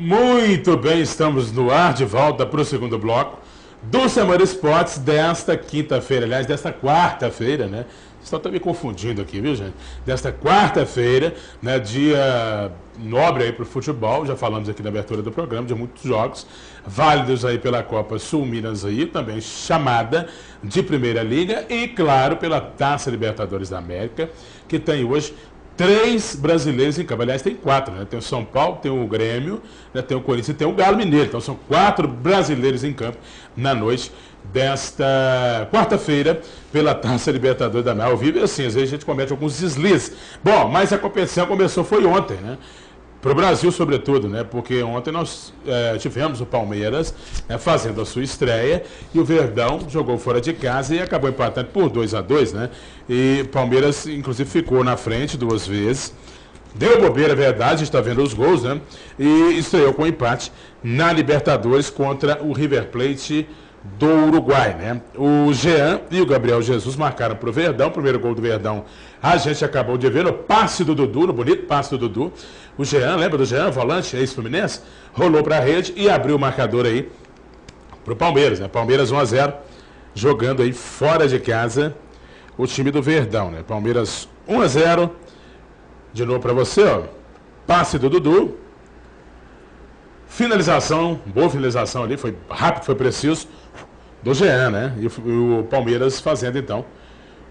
Muito bem, estamos no ar de volta para o segundo bloco do Semana Esportes desta quinta-feira, aliás, desta quarta-feira, né? Só está me confundindo aqui, viu, gente? Desta quarta-feira, né, dia nobre aí para o futebol, já falamos aqui na abertura do programa, de muitos jogos válidos aí pela Copa Sul Minas aí, também chamada de Primeira Liga e, claro, pela Taça Libertadores da América, que tem hoje 3 brasileiros em campo. Aliás, tem 4, né? Tem o São Paulo, tem o Grêmio, né? Tem o Corinthians e tem o Galo Mineiro. Então são 4 brasileiros em campo na noite desta quarta-feira pela Taça Libertadores da América. Ao vivo, assim, às vezes a gente comete alguns deslizes. Bom, mas a competição começou foi ontem, né? Para o Brasil, sobretudo, né? Porque ontem nós tivemos o Palmeiras, né, fazendo a sua estreia e o Verdão jogou fora de casa e acabou empatando por 2-2, né? E o Palmeiras, inclusive, ficou na frente 2 vezes. Deu bobeira, é verdade, a gente está vendo os gols, né? E estreou com empate na Libertadores contra o River Plate do Uruguai, né? O Jean e o Gabriel Jesus marcaram para o Verdão. O primeiro gol do Verdão a gente acabou de ver no passe do Dudu, no bonito passe do Dudu. O Jean, lembra do Jean, volante, ex-Fluminense? Rolou para a rede e abriu o marcador aí para o Palmeiras, né? Palmeiras 1-0, jogando aí fora de casa o time do Verdão, né? Palmeiras 1-0, de novo para você, ó. Passe do Dudu. Finalização, boa finalização ali, foi rápido, foi preciso, do Jean, né? E o Palmeiras fazendo então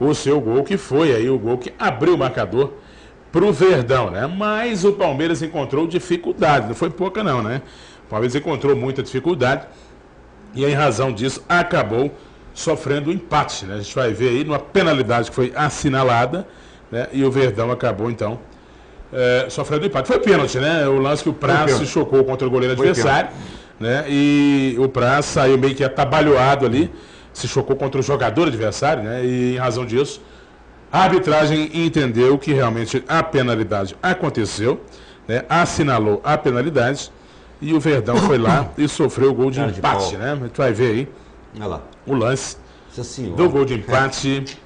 o seu gol, que foi aí o gol que abriu o marcador para o Verdão, né? Mas o Palmeiras encontrou dificuldade, não foi pouca não, né? O Palmeiras encontrou muita dificuldade e em razão disso acabou sofrendo um empate, né? A gente vai ver aí numa penalidade que foi assinalada, né? E o Verdão acabou então sofrendo empate. Foi pênalti, né? O lance que o Praz se chocou contra o goleiro adversário, né? E o Praz saiu meio que atabalhoado ali, se chocou contra o jogador adversário, né? E em razão disso, a arbitragem entendeu que realmente a penalidade aconteceu, né? Assinalou a penalidade e o Verdão foi lá e sofreu o gol de empate, né? A gente vai ver aí o lance do gol de empate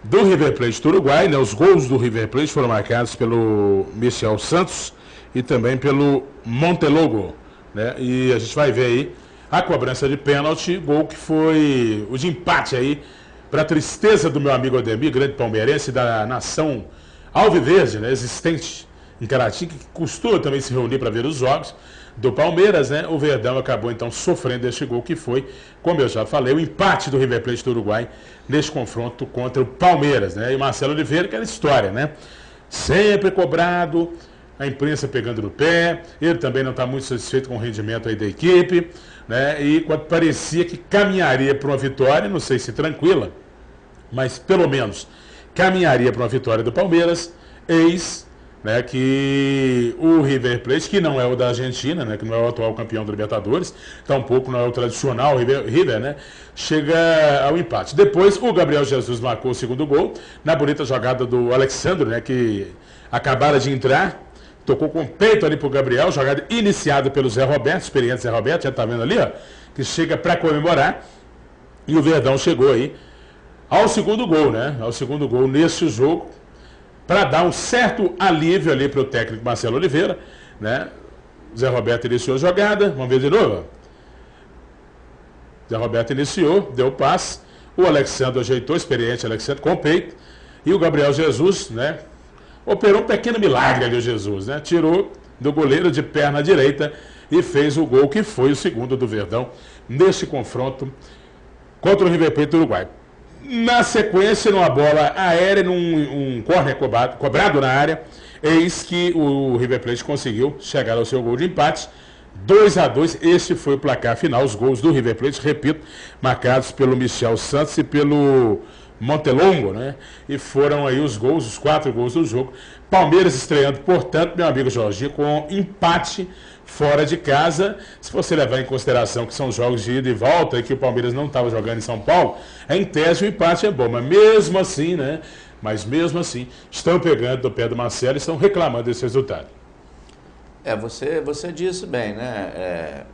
do River Plate do Uruguai, né? Os gols do River Plate foram marcados pelo Michel Santos e também pelo Montelogo, né? E a gente vai ver aí a cobrança de pênalti, gol que foi o de empate aí, para a tristeza do meu amigo Ademir, grande palmeirense da nação alviverde, né? Existente em Caratinga, que costuma também se reunir para ver os jogos do Palmeiras, né? O Verdão acabou então sofrendo este gol que foi, como eu já falei, o empate do River Plate do Uruguai neste confronto contra o Palmeiras, né? E o Marcelo Oliveira, aquela história, né? Sempre cobrado, a imprensa pegando no pé, ele também não está muito satisfeito com o rendimento aí da equipe, né? E quando parecia que caminharia para uma vitória, não sei se tranquila, mas pelo menos caminharia para uma vitória do Palmeiras, eis, né, que o River Plate, que não é o da Argentina, né, que não é o atual campeão da Libertadores, tampouco não é o tradicional River, né, chega ao empate. Depois o Gabriel Jesus marcou o segundo gol, na bonita jogada do Alexandre, né, que acabara de entrar, tocou com o peito ali pro Gabriel, jogada iniciada pelo Zé Roberto, experiente Zé Roberto, já tá vendo ali, ó, que chega para comemorar, e o Verdão chegou aí ao segundo gol, né, ao segundo gol nesse jogo, para dar um certo alívio ali para o técnico Marcelo Oliveira, né? Zé Roberto iniciou a jogada, vamos ver de novo. Zé Roberto iniciou, deu o passe, o Alexandre ajeitou, experiente Alexandre, com o peito, e o Gabriel Jesus, né? Operou um pequeno milagre ali o Jesus, né? Tirou do goleiro de perna direita e fez o gol que foi o segundo do Verdão neste confronto contra o River Plate do Uruguai. Na sequência, numa bola aérea, num córner cobrado na área, eis que o River Plate conseguiu chegar ao seu gol de empate, 2-2, este foi o placar final, os gols do River Plate, repito, marcados pelo Michel Santos e pelo Montelongo, né? E foram aí os gols, os 4 gols do jogo. Palmeiras estreando, portanto, meu amigo Jorginho, com empate fora de casa. Se você levar em consideração que são jogos de ida e volta e que o Palmeiras não estava jogando em São Paulo, em tese o empate é bom, mas mesmo assim, né? Mas mesmo assim, estão pegando do pé do Marcelo e estão reclamando desse resultado. Você disse bem, né?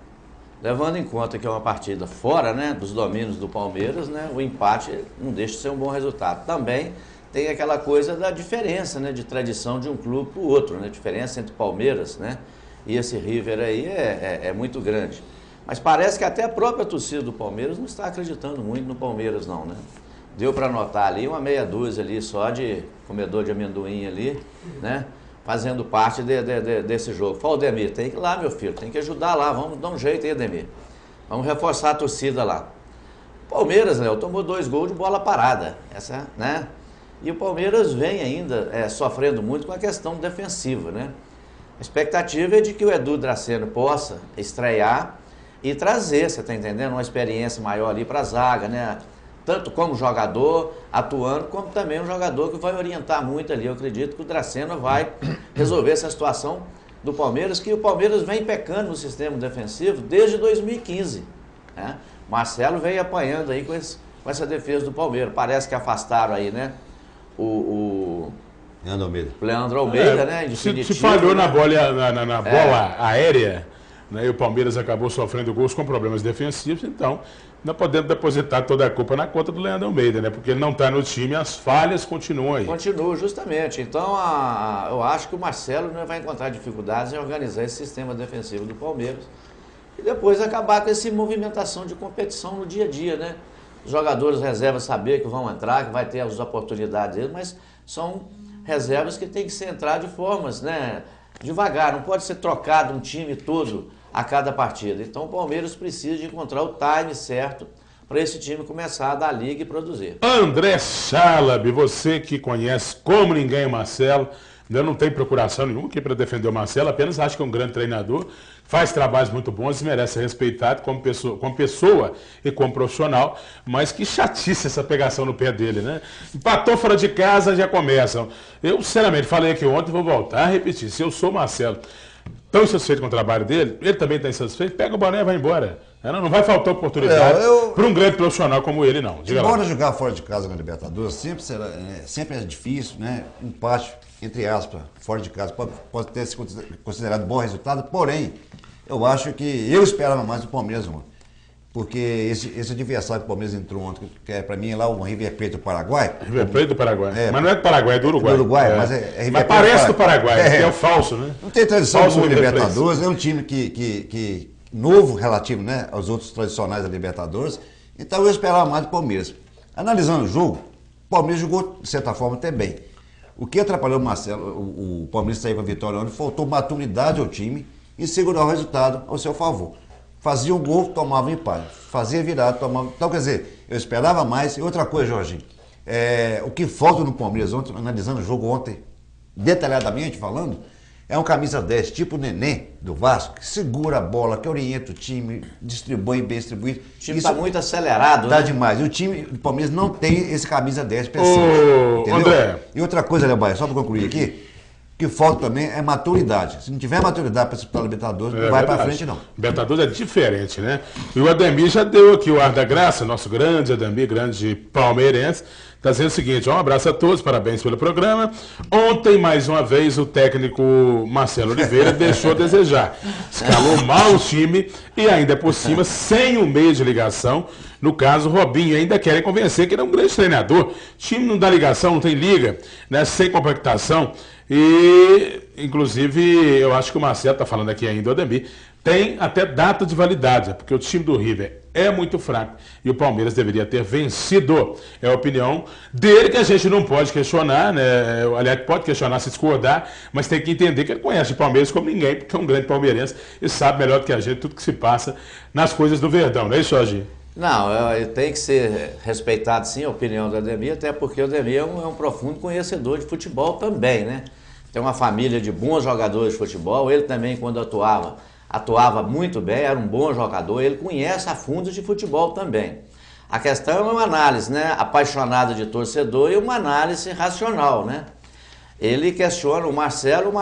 Levando em conta que é uma partida fora, né, dos domínios do Palmeiras, né, o empate não deixa de ser um bom resultado. Também tem aquela coisa da diferença, né, de tradição de um clube para o outro, né, diferença entre Palmeiras, né, E esse River aí é muito grande. Mas parece que até a própria torcida do Palmeiras não está acreditando muito no Palmeiras não, né? Deu para notar ali uma meia dúzia ali só de comedor de amendoim ali, né? Fazendo parte desse jogo. Fala, Ademir, tem que ir lá, meu filho, tem que ajudar lá, vamos dar um jeito aí, Ademir. Vamos reforçar a torcida lá. Palmeiras, Léo, tomou 2 gols de bola parada, né? E o Palmeiras vem ainda sofrendo muito com a questão defensiva, né? A expectativa é de que o Edu Draceno possa estrear e trazer, você está entendendo, uma experiência maior ali para a zaga, né? Tanto como jogador, atuando, como também um jogador que vai orientar muito ali. Eu acredito que o Draceno vai resolver essa situação do Palmeiras, que o Palmeiras vem pecando no sistema defensivo desde 2015, né? Marcelo veio apanhando aí com essa defesa do Palmeiras. Parece que afastaram aí, né? Leandro Almeida, né? Se falhou, né? na bola aérea, né? E o Palmeiras acabou sofrendo gols com problemas defensivos, então não podemos depositar toda a culpa na conta do Leandro Almeida, né? Porque ele não está no time, as falhas continuam aí. Continua, justamente. Então, eu acho que o Marcelo, né, vai encontrar dificuldades em organizar esse sistema defensivo do Palmeiras. E depois acabar com essa movimentação de competição no dia a dia, né? Os jogadores reservas saber que vão entrar, que vai ter as oportunidades deles, mas são reservas que tem que ser entrar de formas, né, devagar, não pode ser trocado um time todo a cada partida. Então o Palmeiras precisa de encontrar o time certo para esse time começar a dar liga e produzir. André Chalab, você que conhece como ninguém o Marcelo, eu não tenho procuração nenhuma aqui para defender o Marcelo, apenas acho que é um grande treinador, faz trabalhos muito bons e merece ser respeitado como pessoa e como profissional, mas que chatice essa pegação no pé dele, né? Empatou fora de casa, já começam. Eu, sinceramente, falei aqui ontem, vou voltar a repetir, se eu sou o Marcelo, tão insatisfeito com o trabalho dele, ele também está insatisfeito, pega o boné e vai embora. Não vai faltar oportunidade para um grande profissional como ele, não. Diga embora lá. Jogar fora de casa na Libertadores sempre é difícil, né? Empate, entre aspas, fora de casa, pode ter se considerado bom resultado, porém, eu acho que eu esperava mais do Palmeiras ontem. Porque esse adversário que o Palmeiras entrou ontem, que para mim é lá o River Plate do Paraguai. River Plate do Paraguai. Mas não é do Paraguai, é do Uruguai. Do Uruguai, mas é River Mas parece do Paraguai, que é o falso, né? Não tem tradição como Libertadores, é um time que novo relativo, né, aos outros tradicionais da Libertadores. Então eu esperava mais do Palmeiras. Analisando o jogo, o Palmeiras jogou de certa forma até bem. O que atrapalhou o Marcelo, o Palmeiras sair com a vitória ontem, faltou maturidade ao time e segurar o resultado ao seu favor. Fazia um gol, tomava um empate. Fazia virada, tomava... Então, quer dizer, eu esperava mais. E outra coisa, Jorginho, o que falta no Palmeiras ontem, analisando o jogo ontem, detalhadamente falando, é um camisa 10, tipo o Nenê do Vasco, que segura a bola, que orienta o time, distribui bem distribuído. O time está muito acelerado, tá, né? Demais. E o time do Palmeiras não tem esse camisa 10 pessoas. Entendeu? André. E outra coisa, Léo Baia, só para concluir aqui, que falta também é maturidade. Se não tiver maturidade para disputar a Libertadores, não vai para frente, não. Libertadores é diferente, né? E o Ademir já deu aqui o ar da graça, nosso grande Ademir, grande palmeirense, está dizendo o seguinte: um abraço a todos, parabéns pelo programa. Ontem, mais uma vez, o técnico Marcelo Oliveira deixou a desejar. Escalou mal o time e ainda por cima, sem um meio de ligação. No caso, o Robinho ainda querem convencer que ele é um grande treinador. O time não dá ligação, não tem liga, né? Sem compactação. E, inclusive, eu acho que o Marcelo está falando aqui ainda, o Ademir, tem até data de validade, porque o time do River é muito fraco e o Palmeiras deveria ter vencido. É a opinião dele, que a gente não pode questionar, né? Aliás, pode questionar, se discordar, mas tem que entender que ele conhece o Palmeiras como ninguém, porque é um grande palmeirense e sabe melhor do que a gente tudo que se passa nas coisas do Verdão, não é isso, Jorginho? Não, tem que ser respeitado sim a opinião do Ademir, até porque o Ademir é um profundo conhecedor de futebol também, né? Tem uma família de bons jogadores de futebol, ele também quando atuava muito bem, era um bom jogador, ele conhece a fundo de futebol também. A questão é uma análise, né, apaixonada de torcedor e uma análise racional, né? Ele questiona o Marcelo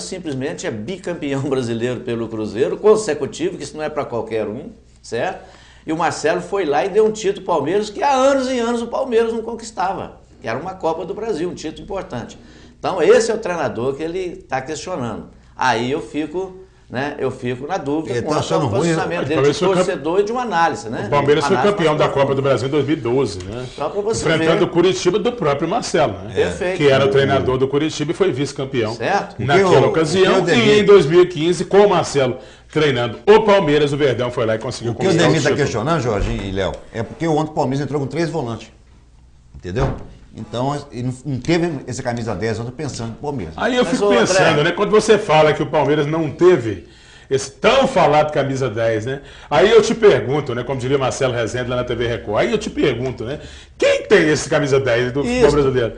simplesmente é bicampeão brasileiro pelo Cruzeiro, consecutivo, que isso não é para qualquer um, certo? E o Marcelo foi lá e deu um título ao Palmeiras que há anos e anos o Palmeiras não conquistava, que era uma Copa do Brasil, um título importante. Então esse é o treinador que ele está questionando. Aí eu fico né, eu fico na dúvida Ele tá quanto achando ao ruim, posicionamento né? dele de torcedor e de uma análise, né? O Palmeiras foi Análise campeão mais da profunda. Copa do Brasil em 2012, né? Só pra você Enfrentando ver. o Curitiba do próprio Marcelo, né? Perfeito. Que era o treinador do Curitiba e foi vice-campeão Certo. naquela ocasião. o que eu E em 2015, com o Marcelo treinando o Palmeiras, o Verdão foi lá e conseguiu O que o conquistar Demir está título. questionando, Jorginho e Léo, é porque ontem o Palmeiras entrou com 3 volantes. Entendeu? Então, ele não teve essa camisa 10 ontem pensando no Palmeiras. Aí eu Mas, fico ô, pensando, André, né? Quando você fala que o Palmeiras não teve esse tão falado camisa 10, né? Aí eu te pergunto, né? Como diria Marcelo Rezende lá na TV Record, aí eu te pergunto, né? Quem tem esse camisa 10 do futebol brasileiro?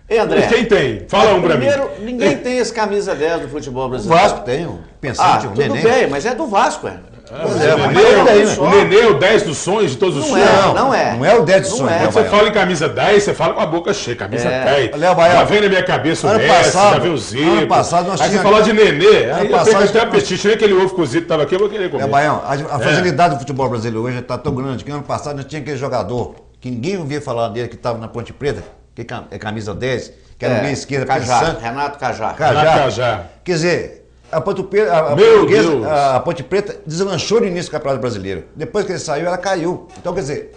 Ei, André. Quem tem? Fala um pra mim. Primeiro, ninguém tem esse camisa 10 do futebol O brasileiro. Vasco tem, o pensante, o tudo Neném. bem, mas é do Vasco, é. Pois é, o mas Nenê, daí, né? o Nenê é o 10 dos sonhos de todos os Não sonhos. é, não é. Não é o 10 de Não sonho, é. né, Quando você Baião? fala em camisa 10, você fala com a boca cheia, camisa 10. Léo Baião. Já vem na minha cabeça o Ano Messi, passado- já vem o Zico. ano passado nós aí você tínhamos- fala de Nenê, aí eu passado tenho até nós- apetite, nem aquele ovo cozido que estava aqui, eu vou querer comer. Baião, a fragilidade do futebol brasileiro hoje está tão grande que ano passado nós tinha aquele jogador que ninguém ouvia falar dele, que estava na Ponte Preta, que é camisa 10, que era meia esquerda, Cajá, pensante. Renato Cajá. Cajá. Quer dizer, a Ponte Preta, Meu portuguesa, Deus. a Ponte Preta deslanchou no início do Campeonato Brasileiro. Depois que ele saiu, ela caiu. Então, quer dizer,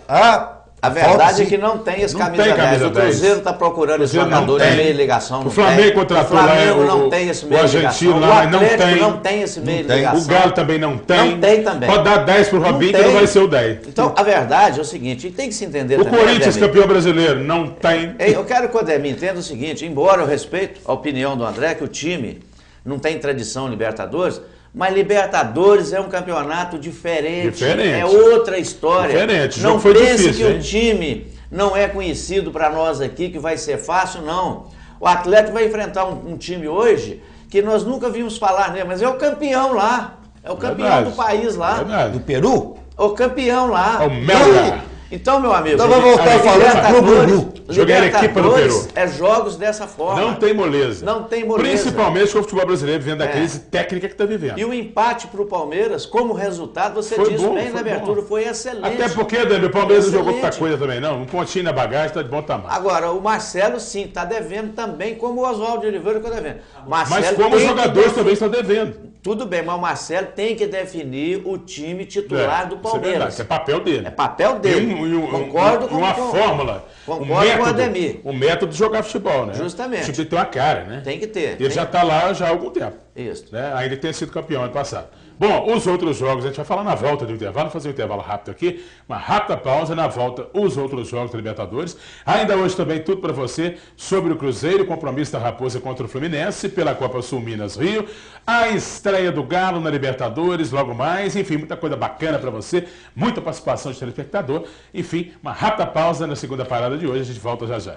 A verdade é que não tem esse Não camisa tem 10. camisa O Cruzeiro 10. está procurando esse Cruzeiro não jogador de tem. meia ligação. O não Flamengo tem. contratou o Flamengo lá, não o- tem esse o meia argentino ligação. lá, O mas não Atlético tem. não tem esse meia tem. ligação. O Galo também não tem. Não tem também. Pode dar 10 pro Robinho que tem. não vai ser o 10. Então, a verdade é o seguinte, e tem que se entender O também, Corinthians, Ademir. campeão brasileiro, não tem. Ei, eu quero que o Ademir entenda o seguinte, embora eu respeito a opinião do André, que o time não tem tradição em Libertadores, mas Libertadores é um campeonato diferente. Diferente. É outra história. Diferente. O Não jogo foi pense difícil, que hein? o time não é conhecido para nós aqui, que vai ser fácil, não. O Atlético vai enfrentar um time hoje que nós nunca vimos falar nele, mas é o campeão lá. É o campeão Verdade. do país lá. Verdade. do Peru, O campeão lá. É o Melgar. Então, meu amigo, Então vamos voltar a falar do Peru. Jogar a equipe do Libertadores Peru. é jogos dessa forma. Não tem moleza. Não tem moleza. Principalmente com o futebol brasileiro vivendo a É. crise técnica que está vivendo. E o empate para o Palmeiras, como resultado, você Foi disse bom, bem na foi abertura, bom. foi excelente. Até porque, Dani, o Palmeiras não jogou Excelente. muita coisa também, não. Um pontinho na bagagem está de bom tamanho. Agora, o Marcelo, sim, está devendo também, como o Oswaldo de Oliveira está devendo. Mas Marcelo como os tem que jogadores definir- também estão devendo. Tudo bem, mas o Marcelo tem que definir o time titular do Isso é verdade, Palmeiras. que é papel dele. É papel dele. Concordo com uma fórmula. Concordo com o Ademir. Um método de jogar futebol, né? Justamente. O time tem que ter uma cara, né? Tem que ter. Ele já está lá já há algum tempo. Isso. Né? Ainda tem sido campeão ano passado. Bom, os outros jogos, a gente vai falar na volta do intervalo, fazer um intervalo rápido aqui, uma rápida pausa, na volta os outros jogos da Libertadores. Ainda hoje também tudo para você sobre o Cruzeiro, o compromisso da Raposa contra o Fluminense pela Copa Sul Minas Rio, a estreia do Galo na Libertadores, logo mais, enfim, muita coisa bacana para você, muita participação de telespectador, enfim, uma rápida pausa na segunda parada de hoje, a gente volta já já.